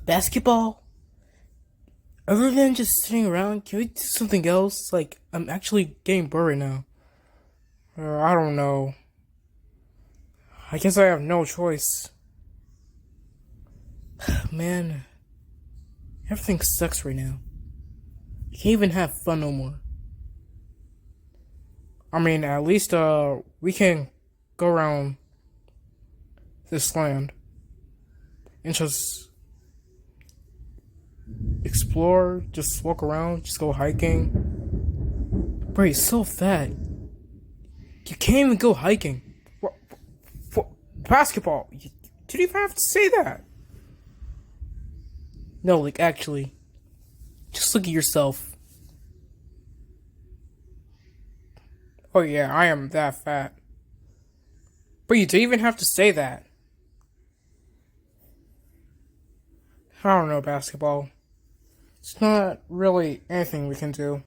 Basketball? Other than just sitting around, can we do something else? Like, I'm actually getting bored right now. I don't know. I guess I have no choice. Man, everything sucks right now. I can't even have fun no more. I mean, at least, we can go around this land and just explore, just walk around, just go hiking. Bro, you're so fat. You can't even go hiking. For basketball. You didn't even have to say that. No, like, actually. Just look at yourself. Oh, yeah, I am that fat. But you didn't even have to say that. I don't know, basketball. It's not really anything we can do.